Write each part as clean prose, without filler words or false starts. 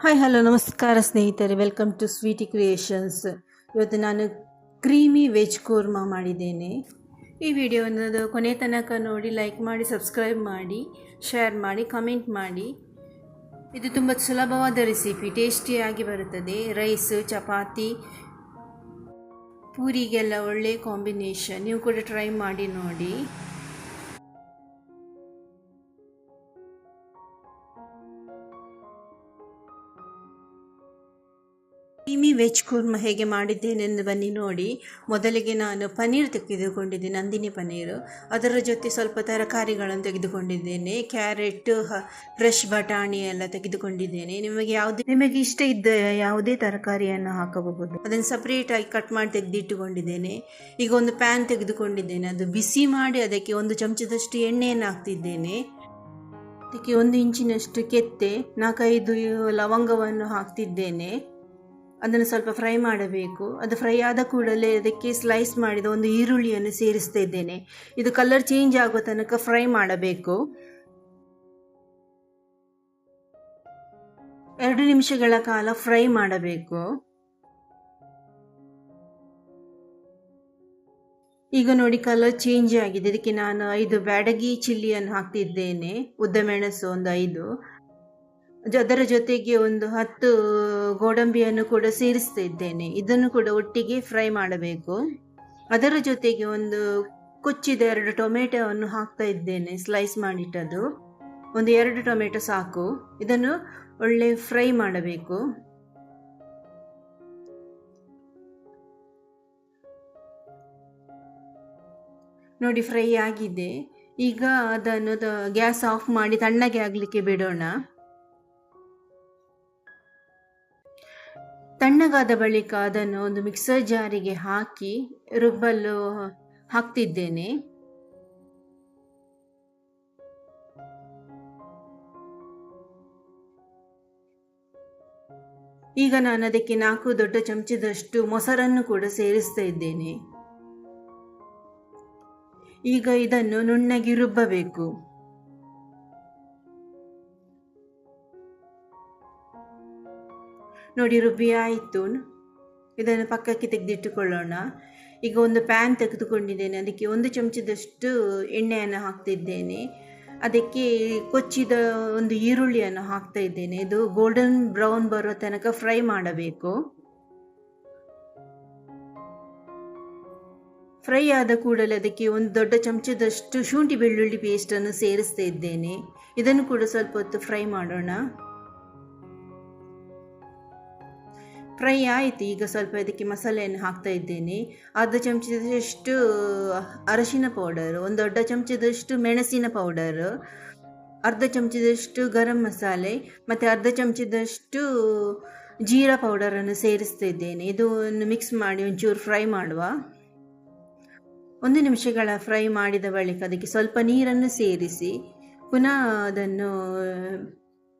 Hi hello ನಮಸ್ಕಾರ ಸ್ನೇಹಿತರೆ, welcome to Sweety creations. ಇವತ್ತು ನಾನು ಕ್ರೀಮಿ ವೆಜ್ ಕೂರ್ಮಾ ಮಾಡಿದ್ದೇನೆ. ಈ ವಿಡಿಯೋನ ಕೊನೆ ತನಕ ನೋಡಿ, ಲೈಕ್ ಮಾಡಿ, ಸಬ್ಸ್ಕ್ರೈಬ್ ಮಾಡಿ, ಶೇರ್ ಮಾಡಿ, ಕಮೆಂಟ್ ಮಾಡಿ. ಇದು ತುಂಬ ಸುಲಭವಾದ ರೆಸಿಪಿ, ಟೇಸ್ಟಿಯಾಗಿ ಬರುತ್ತದೆ. ರೈಸ್, ಚಪಾತಿ, ಪೂರಿಗೆಲ್ಲ ಒಳ್ಳೆ ಕಾಂಬಿನೇಷನ್. ನೀವು ಕೂಡ ಟ್ರೈ ಮಾಡಿ ನೋಡಿ. ಕ್ರೀಮಿ ವೆಜ್ ಕೂರ್ಮಾ ಹೇಗೆ ಮಾಡಿದ್ದೇನೆಂದು ಬನ್ನಿ ನೋಡಿ. ಮೊದಲಿಗೆ ನಾನು ಪನ್ನೀರ್ ತೆಗೆದುಕೊಂಡಿದ್ದೇನೆ, ನಂದಿನಿ ಪನ್ನೀರು. ಅದರ ಜೊತೆ ಸ್ವಲ್ಪ ತರಕಾರಿಗಳನ್ನು ತೆಗೆದುಕೊಂಡಿದ್ದೇನೆ. ಕ್ಯಾರೆಟ್, ಫ್ರೆಶ್ ಬಟಾಣಿ ಎಲ್ಲ ತೆಗೆದುಕೊಂಡಿದ್ದೇನೆ. ನಿಮಗೆ ಇಷ್ಟ ಇದ್ದ ಯಾವುದೇ ತರಕಾರಿಯನ್ನು ಹಾಕಬಹುದು. ಅದನ್ನು ಸಪ್ರೇಟಾಗಿ ಕಟ್ ಮಾಡಿ ತೆಗೆದಿಟ್ಟುಕೊಂಡಿದ್ದೇನೆ. ಈಗ ಒಂದು ಪ್ಯಾನ್ ತೆಗೆದುಕೊಂಡಿದ್ದೇನೆ. ಅದು ಬಿಸಿ ಮಾಡಿ ಅದಕ್ಕೆ 1 ಚಮಚದಷ್ಟು ಎಣ್ಣೆಯನ್ನು ಹಾಕ್ತಿದ್ದೇನೆ. ಅದಕ್ಕೆ 1 ಇಂಚಿನಷ್ಟು ಕೆತ್ತೆ, 4-5 ಲವಂಗವನ್ನು ಹಾಕ್ತಿದ್ದೇನೆ. ಅದನ್ನು ಸ್ವಲ್ಪ ಫ್ರೈ ಮಾಡಬೇಕು. ಅದು ಫ್ರೈ ಆದ ಕೂಡಲೇ ಅದಕ್ಕೆ ಸ್ಲೈಸ್ ಮಾಡಿದ 1 ಈರುಳ್ಳಿಯನ್ನು ಸೇರಿಸ್ತಾ ಇದ್ದೇನೆ. ಇದು ಕಲರ್ ಚೇಂಜ್ ಆಗುವ ತನಕ ಫ್ರೈ ಮಾಡಬೇಕು. 2 ನಿಮಿಷಗಳ ಕಾಲ ಫ್ರೈ ಮಾಡಬೇಕು. ಈಗ ನೋಡಿ, ಕಲರ್ ಚೇಂಜ್ ಆಗಿದೆ. ಇದಕ್ಕೆ ನಾನು 5 ಬ್ಯಾಡಗಿ ಚಿಲ್ಲಿಯನ್ನು ಹಾಕ್ತಿದ್ದೇನೆ. ಉದ್ದ ಮೆಣಸು 5. ಅದರ ಜೊತೆಗೆ 10 ಗೋಡಂಬಿಯನ್ನು ಕೂಡ ಸೇರಿಸ್ತಾ ಇದ್ದೇನೆ. ಇದನ್ನು ಕೂಡ ಒಟ್ಟಿಗೆ ಫ್ರೈ ಮಾಡಬೇಕು. ಅದರ ಜೊತೆಗೆ ಕೊಚ್ಚಿದ 2 ಟೊಮೆಟೊವನ್ನು ಹಾಕ್ತಾ ಇದ್ದೇನೆ, ಸ್ಲೈಸ್ ಮಾಡಿಟ್ಟದು. 2 ಟೊಮೆಟೊ ಸಾಕು. ಇದನ್ನು ಒಳ್ಳೆ ಫ್ರೈ ಮಾಡಬೇಕು. ನೋಡಿ, ಫ್ರೈ ಆಗಿದೆ. ಈಗ ಅದನ್ನು ಗ್ಯಾಸ್ ಆಫ್ ಮಾಡಿ ತಣ್ಣಗೆ ಆಗಲಿಕ್ಕೆ ಬಿಡೋಣ. ತಣ್ಣಗಾದ ಬಳಿಕ ಅದನ್ನು ಒಂದು ಮಿಕ್ಸರ್ ಜಾರಿಗೆ ಹಾಕಿ ರುಬ್ಬಲು ಹಾಕ್ತಿದ್ದೇನೆ. ಈಗ ನಾನು ಅದಕ್ಕೆ 4 ದೊಡ್ಡ ಚಮಚದಷ್ಟು ಮೊಸರನ್ನು ಕೂಡ ಸೇರಿಸ್ತಾ ಇದ್ದೇನೆ. ಈಗ ಇದನ್ನು ನುಣ್ಣಗೆ ರುಬ್ಬಬೇಕು. ನೋಡಿ, ರುಬ್ಬಿ ಆಯಿತು. ಇದನ್ನು ಪಕ್ಕಕ್ಕೆ ತೆಗೆದಿಟ್ಟುಕೊಳ್ಳೋಣ. ಈಗ ಒಂದು ಪ್ಯಾನ್ ತೆಗೆದುಕೊಂಡಿದ್ದೇನೆ. ಅದಕ್ಕೆ 1 ಚಮಚದಷ್ಟು ಎಣ್ಣೆಯನ್ನು ಹಾಕ್ತಿದ್ದೇನೆ. ಅದಕ್ಕೆ ಕೊಚ್ಚಿದ 1 ಈರುಳ್ಳಿಯನ್ನು ಹಾಕ್ತಾ ಇದ್ದೇನೆ. ಇದು ಗೋಲ್ಡನ್ ಬ್ರೌನ್ ಬರೋ ತನಕ ಫ್ರೈ ಮಾಡಬೇಕು. ಫ್ರೈ ಆದ ಕೂಡಲೇ ಅದಕ್ಕೆ 1 ದೊಡ್ಡ ಚಮಚದಷ್ಟು ಶುಂಠಿ ಬೆಳ್ಳುಳ್ಳಿ ಪೇಸ್ಟನ್ನು ಸೇರಿಸ್ತಾ ಇದ್ದೇನೆ. ಇದನ್ನು ಕೂಡ ಸ್ವಲ್ಪ ಹೊತ್ತು ಫ್ರೈ ಮಾಡೋಣ. ಫ್ರೈ ಆಯಿತು. ಈಗ ಸ್ವಲ್ಪ ಇದಕ್ಕೆ ಮಸಾಲೆಯನ್ನು ಹಾಕ್ತಾ ಇದ್ದೇನೆ. 1/2 ಚಮಚದಷ್ಟು ಅರಶಿನ ಪೌಡರು, 1 ದೊಡ್ಡ ಚಮಚದಷ್ಟು ಮೆಣಸಿನ ಪೌಡರು, 1/2 ಚಮಚದಷ್ಟು ಗರಂ ಮಸಾಲೆ ಮತ್ತು 1/2 ಚಮಚದಷ್ಟು ಜೀರಾ ಪೌಡರನ್ನು ಸೇರಿಸ್ತಾ ಇದ್ದೇನೆ. ಇದನ್ನು ಮಿಕ್ಸ್ ಮಾಡಿ ಒಂಚೂರು ಫ್ರೈ ಮಾಡುವ. 1 ನಿಮಿಷಗಳ ಫ್ರೈ ಮಾಡಿದ ಬಳಿಕ ಅದಕ್ಕೆ ಸ್ವಲ್ಪ ನೀರನ್ನು ಸೇರಿಸಿ ಪುನಃ ಅದನ್ನು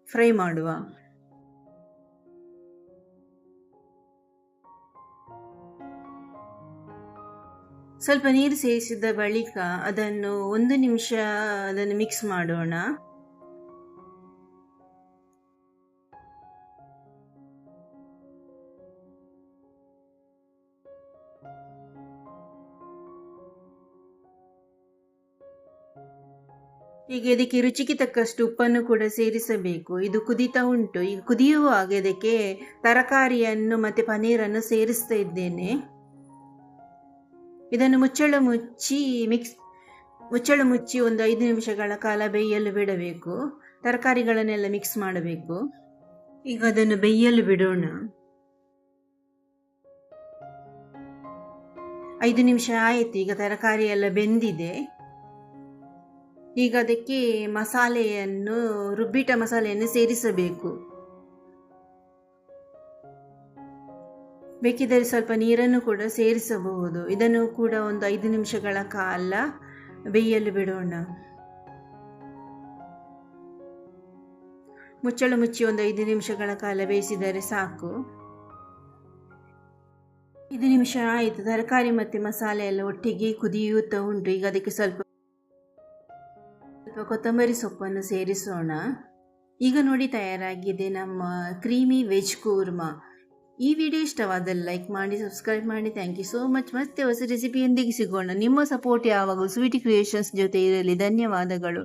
ಫ್ರೈ ಮಾಡುವ. ಸ್ವಲ್ಪ ನೀರು ಸೇರಿಸಿದ ಬಳಿಕ ಅದನ್ನು 1 ನಿಮಿಷ ಮಿಕ್ಸ್ ಮಾಡೋಣ. ಈಗ ಇದಕ್ಕೆ ರುಚಿಗೆ ತಕ್ಕಷ್ಟು ಉಪ್ಪನ್ನು ಕೂಡ ಸೇರಿಸಬೇಕು. ಇದು ಕುದೀತಾ ಉಂಟು. ಈಗ ಕುದಿಯುವಾಗ ಇದಕ್ಕೆ ತರಕಾರಿಯನ್ನು ಮತ್ತು ಪನ್ನೀರನ್ನು ಸೇರಿಸ್ತಾ ಇದ್ದೇನೆ. ಇದನ್ನು ಮುಚ್ಚಳ ಮುಚ್ಚಿ 1 5 ನಿಮಿಷಗಳ ಕಾಲ ಬೇಯಲು ಬಿಡಬೇಕು. ತರಕಾರಿಗಳನ್ನೆಲ್ಲ ಮಿಕ್ಸ್ ಮಾಡಬೇಕು. ಈಗ ಅದನ್ನು ಬೇಯಲು ಬಿಡೋಣ. 5 ನಿಮಿಷ ಆಯಿತು. ಈಗ ತರಕಾರಿ ಎಲ್ಲ ಬೆಂದಿದೆ. ಈಗ ಅದಕ್ಕೆ ರುಬ್ಬಿಟ್ಟ ಮಸಾಲೆಯನ್ನು ಸೇರಿಸಬೇಕು. ಬೇಕಿದ್ದರೆ ಸ್ವಲ್ಪ ನೀರನ್ನು ಕೂಡ ಸೇರಿಸಬಹುದು. ಇದನ್ನು ಕೂಡ 5 ನಿಮಿಷಗಳ ಕಾಲ ಬೇಯಲು ಬಿಡೋಣ. ಮುಚ್ಚಳ ಮುಚ್ಚಿ 5 ನಿಮಿಷಗಳ ಕಾಲ ಬೇಯಿಸಿದರೆ ಸಾಕು. 5 ನಿಮಿಷ ಆಯಿತು. ತರಕಾರಿ ಮತ್ತು ಮಸಾಲೆ ಎಲ್ಲ ಒಟ್ಟಿಗೆ ಕುದಿಯುತ್ತಾ ಉಂಟು. ಈಗ ಅದಕ್ಕೆ ಸ್ವಲ್ಪ ಕೊತ್ತಂಬರಿ ಸೊಪ್ಪನ್ನು ಸೇರಿಸೋಣ. ಈಗ ನೋಡಿ ತಯಾರಾಗಿದೆ ನಮ್ಮ ಕ್ರೀಮಿ ವೆಜ್ ಕೂರ್ಮಾ. ಈ ವಿಡಿಯೋ ಇಷ್ಟವಾದಲ್ಲಿ ಲೈಕ್ ಮಾಡಿ, ಸಬ್ಸ್ಕ್ರೈಬ್ ಮಾಡಿ. Thank you so much. ಮತ್ತೆ ಹೊಸ ರೆಸಿಪಿಯೊಂದಿಗೆ ಸಿಗೋಣ. ನಿಮ್ಮ ಸಪೋರ್ಟ್ ಯಾವಾಗಲೂ ಸ್ವೀಟಿ ಕ್ರಿಯೇಷನ್ಸ್ ಜೊತೆ ಇರಲಿ. ಧನ್ಯವಾದಗಳು.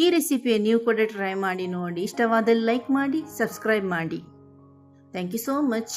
ಈ ರೆಸಿಪಿಯನ್ನು ನೀವು ಕೂಡ ಟ್ರೈ ಮಾಡಿ ನೋಡಿ. ಇಷ್ಟವಾದಲ್ಲಿ ಲೈಕ್ ಮಾಡಿ, ಸಬ್ಸ್ಕ್ರೈಬ್ ಮಾಡಿ. Thank you so much.